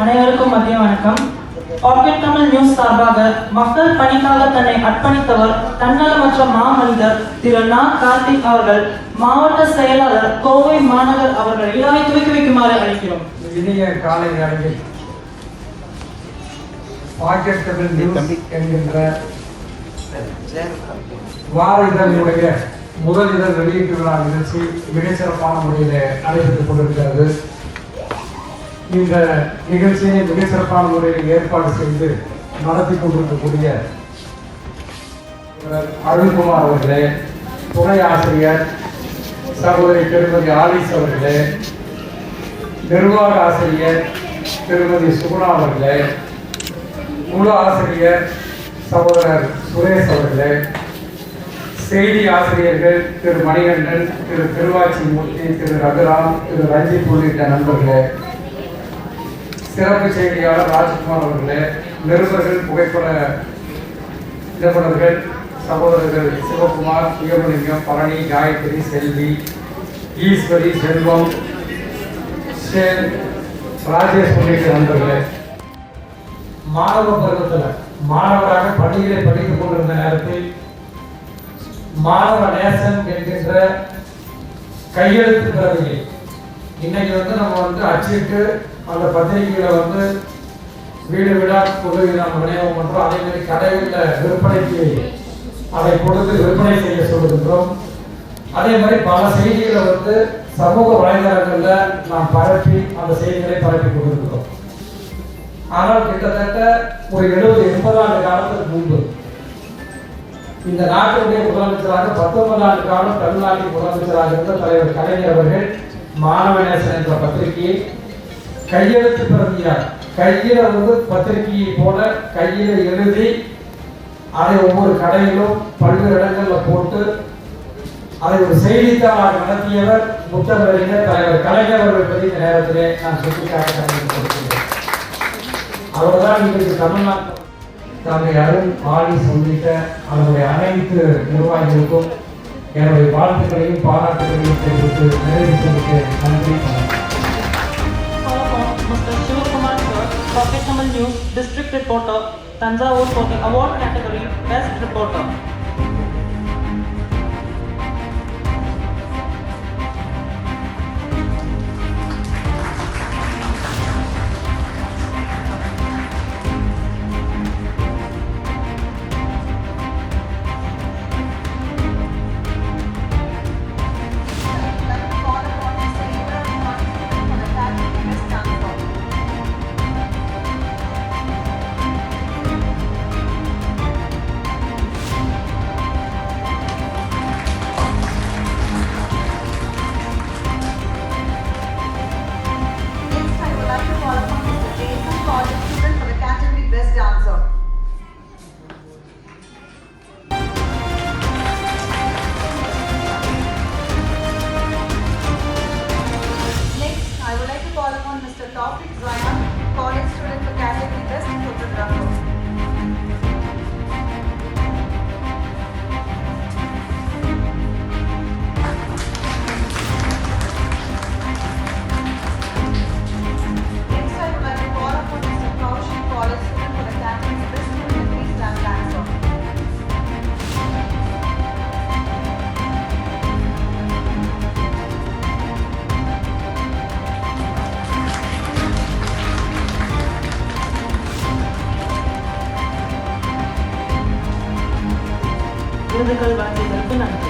அனைவருக்கும் மதிய வணக்கம். பாக்கெட் தமிழ் நியூஸ் சார்பாக மக்கள் பணிக்காக தன்னை அர்ப்பணித்தவர் தன்னலமற்ற மாமனிதர் திரு நா. கார்த்திக் அவர்கள், மாவட்ட செயலாளர் கோவை மாநகர் அவர்கள் விழாவை துவக்கி வைக்குமாறு அழைக்கிறோம். இனிய காலை அரங்கில் பாக்கெட் தமிழ் நியூஸ் என்கின்ற வார இதழினுடைய முதல் இதழ் வெளியீட்டு விழா நிகழ்ச்சி மிகச்சிறப்பான முறையில் நடைபெற்றுக் கொண்டிருக்கிறது. இந்த நிகழ்ச்சியை மிகச்சிறப்பான முறையில் ஏற்பாடு செய்து நடத்தி கொண்டிருக்கக்கூடிய அருள்குமார் அவர்களே, துணை ஆசிரியர் சகோதரி திருமதி ஆலிஸ் அவர்களே, நிர்வாக ஆசிரியர் திருமதி சுகுணா அவர்களே, முழு ஆசிரியர் சகோதரர் சுரேஷ் அவர்களே, செய்தி ஆசிரியர்கள் திரு மணிகண்டன், திரு திருவாச்சி மூர்த்தி, திரு ரகுராம், திரு ரஞ்சித் உள்ளிட்ட நண்பர்களே, சிறப்பு செய்தியாளர் ராஜ்குமார் அவர்களே, நிருபர்கள், புகைப்பட நிபுணர்கள் சகோதரர்கள் சிவகுமார், யுகலிங்கம், பழனி, காயத்ரி, செல்வி, ஈஸ்வரி, செல்வம், ராஜேஷ் உள்ளிட்ட நண்பர்களே, மாணவ பருவத்தில் மாணவராக பள்ளிகளை படித்துக் கொண்டிருந்த நேரத்தில் மாணவ நேசன் என்கின்ற கையெழுத்து பிரதியை இன்னைக்கு நம்ம அச்சிட்டு அந்த பத்திரிகைகளை வீடு வீடா பொதுவி நாம் விநியோகம் பண்றோம். அதே மாதிரி கடைகளில் விற்பனைக்கு அதை கொடுத்து விற்பனை செய்ய சொல்லுகின்றோம். அதே மாதிரி பல செய்திகளை சமூக வலைதளங்கள்ல நாம் பரப்பி அந்த செய்திகளை பரப்பி கொண்டிருக்கிறோம். ஆனால் கிட்டத்தட்ட ஒரு 70-80 ஆண்டு காலத்துக்கு முன்பு இந்த நாட்டினுடைய முதலமைச்சராக 19 ஆண்டு காலம் தமிழ்நாட்டின் முதலமைச்சராக இருந்த தலைவர் கலைஞர் அவர்கள் மாணவநேசன் என்ற பத்திரிகையை கையெழுத்து பிரதியார் கையில பத்திரிகையை போல கையில எழுதி அதை ஒவ்வொரு கடையிலும் பல்வேறு இடங்கள்ல போட்டு அதை ஒரு செய்தித்தாளாக நடத்தியவர் முத்தமிழறிஞர் தலைவர் கலைஞர் அவர்கள் பற்றி இந்த நேரத்திலே நான் சுட்டிக்காட்ட அவர்தான் இன்றைக்கு தமிழ்நாட்டில் தந்தை அருண், ஆலிஸ் உள்ளிட்ட அவருடைய அனைத்து நிர்வாகிகளுக்கும் என்னுடைய வாழ்த்துக்களையும் பாராட்டுகளையும் தெரிவித்து நிறைவு செய்து நன்றி. Pocket Tamil News District Reporter Tanjavur for the award category Best Reporter. விருதுகள் வழங்குவதற்கு நன்றி.